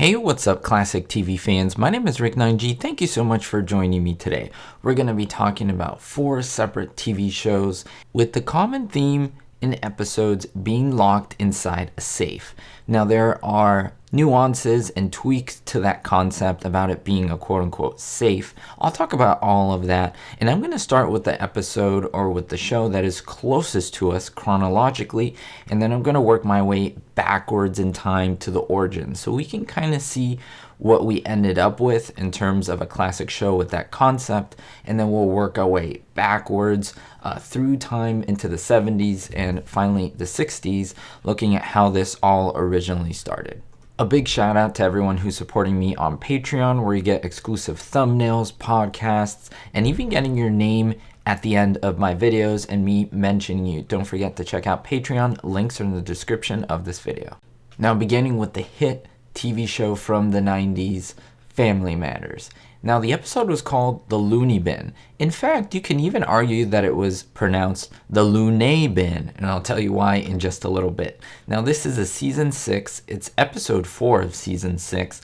Hey, what's up, classic TV fans? My name is Rick9G. Thank you so much for joining me today. We're going to be talking about 4 separate TV shows with the common theme in episodes being locked inside a safe. Now, there are nuances and tweaks to that concept about it being a quote-unquote safe. I'll talk about all of that, and I'm going to start with the episode or with the show that is closest to us chronologically, and then I'm going to work my way backwards in time to the origin so we can kind of see what we ended up with in terms of a classic show with that concept, and then we'll work our way backwards through time into the 70s and finally the 60s, looking at how this all originally started. A big shout out to everyone who's supporting me on Patreon, where you get exclusive thumbnails, podcasts, and even getting your name at the end of my videos and me mentioning you. Don't forget to check out Patreon. Links are in the description of this video. Now, beginning with the hit TV show from the 90s, Family Matters. Now, the episode was called The Looney Bin. In fact, you can even argue that it was pronounced The Looney Bin, and I'll tell you why in just a little bit. Now, this is a season 6. It's episode 4 of season 6,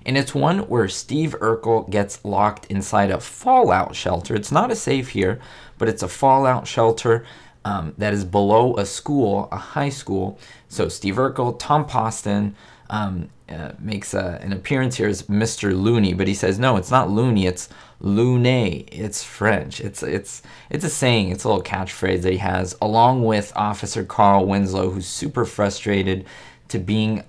and it's one where Steve Urkel gets locked inside a fallout shelter. It's not a safe here, but it's a fallout shelter that is below a school, a high school. So Steve Urkel, Tom Poston, makes an appearance here as Mr. Looney, but he says no, it's not Looney, it's Looney. It's French. It's a saying. It's a little catchphrase that he has, along with Officer Carl Winslow, who's super frustrated to being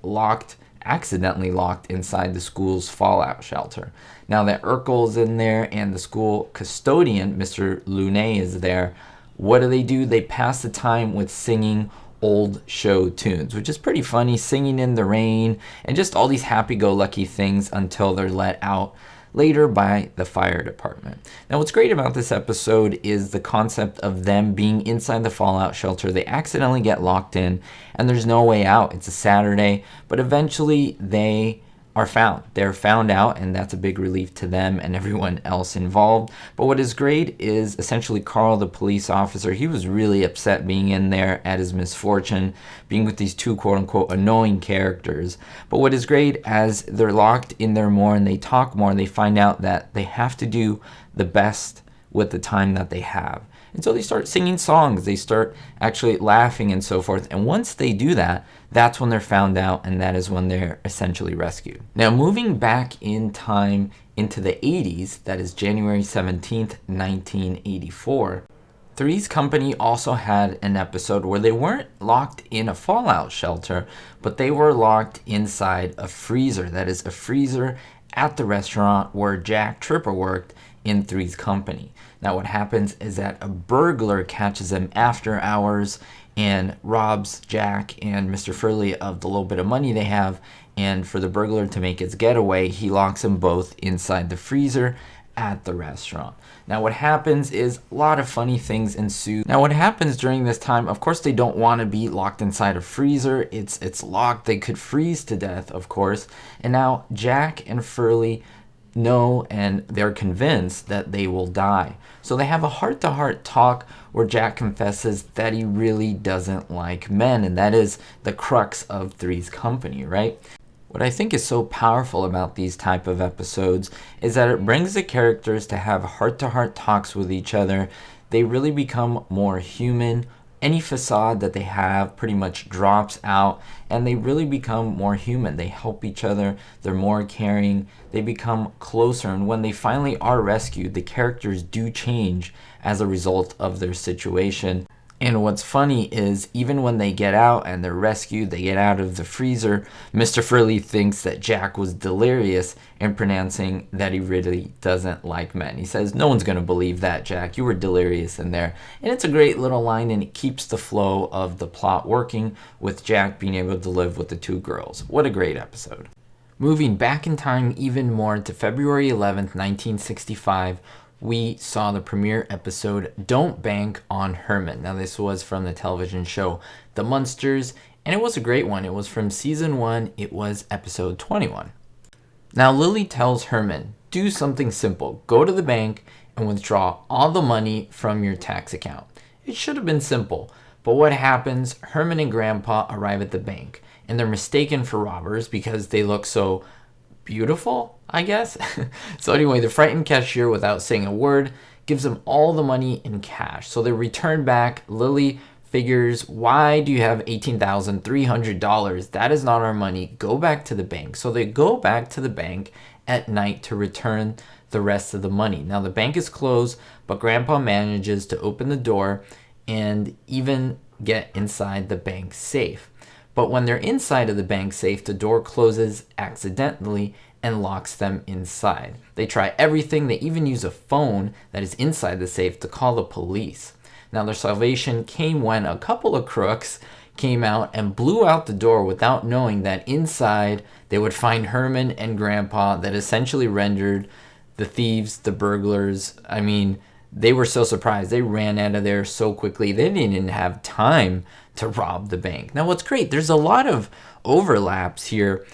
accidentally locked inside the school's fallout shelter. Now that Urkel's in there and the school custodian, Mr. Looney, is there, what do? They pass the time with singing old show tunes, which is pretty funny, singing in the rain and just all these happy-go-lucky things until they're let out later by the fire department. Now, what's great about this episode is the concept of them being inside the fallout shelter. They accidentally get locked in and there's no way out. It's a Saturday, but eventually they are found. They're found out, and that's a big relief to them and everyone else involved. But what is great is essentially Carl, the police officer, he was really upset being in there at his misfortune, being with these two quote-unquote annoying characters. But what is great, as they're locked in there more and they talk more, they find out that they have to do the best with the time that they have. And so they start singing songs, they start actually laughing and so forth. And once they do that, that's when they're found out, and that is when they're essentially rescued. Now, moving back in time into the 80s, that is January 17th, 1984, Three's Company also had an episode where they weren't locked in a fallout shelter, but they were locked inside a freezer. That is a freezer at the restaurant where Jack Tripper worked in Three's Company. Now, what happens is that a burglar catches them after hours and robs Jack and Mr. Furley of the little bit of money they have, and for the burglar to make his getaway, he locks them both inside the freezer at the restaurant. Now, what happens is a lot of funny things ensue. Now, what happens during this time, of course, they don't want to be locked inside a freezer. It's locked. They could freeze to death, of course. And now Jack and Furley know, and they're convinced that they will die. So they have a heart-to-heart talk where Jack confesses that he really doesn't like men, and that is the crux of Three's Company, right? What I think is so powerful about these type of episodes is that it brings the characters to have heart-to-heart talks with each other. They really become more human. Any facade that they have pretty much drops out, and they really become more human. They help each other, they're more caring, they become closer, and when they finally are rescued, the characters do change as a result of their situation. And what's funny is, even when they get out and they're rescued, they get out of the freezer, Mr. Furley thinks that Jack was delirious and pronouncing that he really doesn't like men. He says, "No one's going to believe that, Jack. You were delirious in there." And it's a great little line, and it keeps the flow of the plot working, with Jack being able to live with the two girls. What a great episode. Moving back in time even more to February 11th, 1965, we saw the premiere episode, Don't Bank on Herman. Now, this was from the television show The Munsters, and it was a great one. It was from season 1. It was episode 21. Now, Lily tells Herman, do something simple. Go to the bank and withdraw all the money from your tax account. It should have been simple, but what happens? Herman and Grandpa arrive at the bank, and they're mistaken for robbers because they look so beautiful, I guess. So anyway, the frightened cashier, without saying a word, gives them all the money in cash. So they return back. Lily figures, why do you have $18,300? That is not our money. Go back to the bank. So they go back to the bank at night to return the rest of the money. Now the bank is closed, but Grandpa manages to open the door and even get inside the bank safe. But when they're inside of the bank safe, the door closes accidentally and locks them inside. They try everything. They even use a phone that is inside the safe to call the police. Now their salvation came when a couple of crooks came out and blew out the door without knowing that inside they would find Herman and Grandpa, that essentially rendered the thieves, the burglars, they were so surprised. They ran out of there so quickly. They didn't even have time to rob the bank. Now, what's great, there's a lot of overlaps here.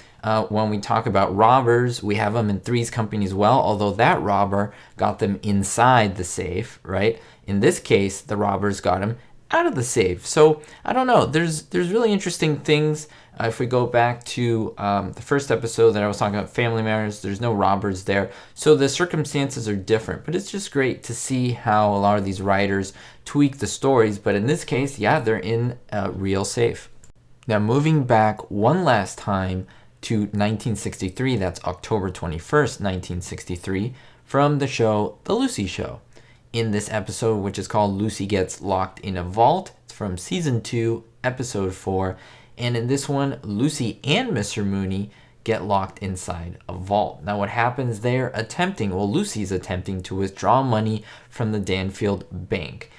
When we talk about robbers, we have them in Three's Company as well, although that robber got them inside the safe, right? In this case, the robbers got him out of the safe. So, I don't know. There's really interesting things. If we go back to the first episode that I was talking about, Family Matters, there's no robbers there. So the circumstances are different, but it's just great to see how a lot of these writers tweak the stories. But in this case, yeah, they're in a real safe. Now, moving back one last time to 1963, that's October 21st, 1963, from the show The Lucy Show. In this episode, which is called Lucy Gets Locked in a Vault, it's from Season 2, Episode 4, and in this one, Lucy and Mr. Mooney get locked inside a vault. Now what happens, Lucy's attempting to withdraw money from the Danfield Bank.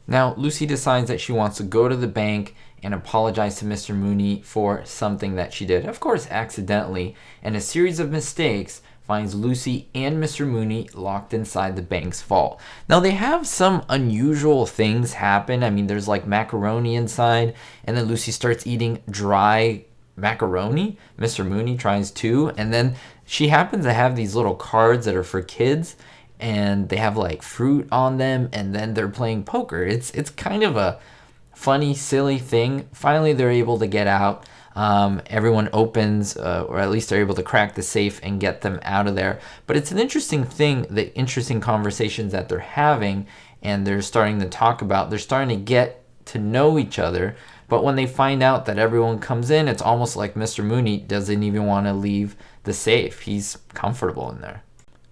Now Lucy decides that she wants to go to the bank and apologize to Mr. Mooney for something that she did, of course accidentally, and a series of mistakes finds Lucy and Mr. Mooney locked inside the bank's vault. Now they have some unusual things happen. There's like macaroni inside, and then Lucy starts eating dry macaroni. Mr. Mooney tries too, and then she happens to have these little cards that are for kids, and they have like fruit on them, and then they're playing poker. It's kind of a funny, silly thing. Finally, they're able to get out. Everyone opens, or at least they're able to crack the safe and get them out of there. But it's an interesting thing, the interesting conversations that they're having, and they're starting to talk about, they're starting to get to know each other. But when they find out that everyone comes in, it's almost like Mr. Mooney doesn't even want to leave the safe. He's comfortable in there.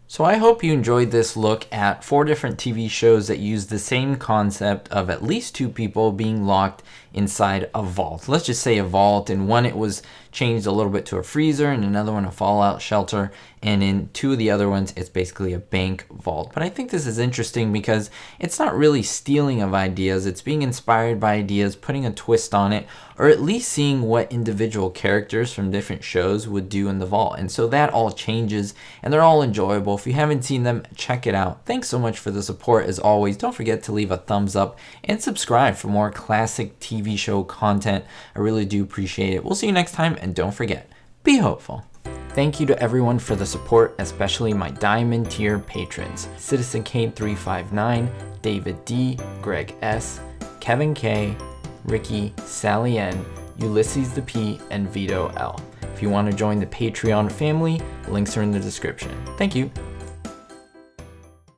So I hope you enjoyed this look at 4 different TV shows that use the same concept of at least 2 people being locked inside a vault. Let's just say a vault. In one, it was changed a little bit to a freezer, and another one a fallout shelter, and in 2 of the other ones, it's basically a bank vault. But I think this is interesting because it's not really stealing of ideas. It's being inspired by ideas, putting a twist on it, or at least seeing what individual characters from different shows would do in the vault. And so that all changes, and they're all enjoyable. If you haven't seen them, check it out. Thanks so much for the support as always. Don't forget to leave a thumbs up and subscribe for more classic TV show content. I really do appreciate it. We'll see you next time, and don't forget, be hopeful. Thank you to everyone for the support, especially my Diamond tier patrons: Citizen Kate 359, David D, Greg S, Kevin K, Ricky, Sally N, Ulysses the P, and Vito L. If you want to join the Patreon family, links are in the description. Thank you.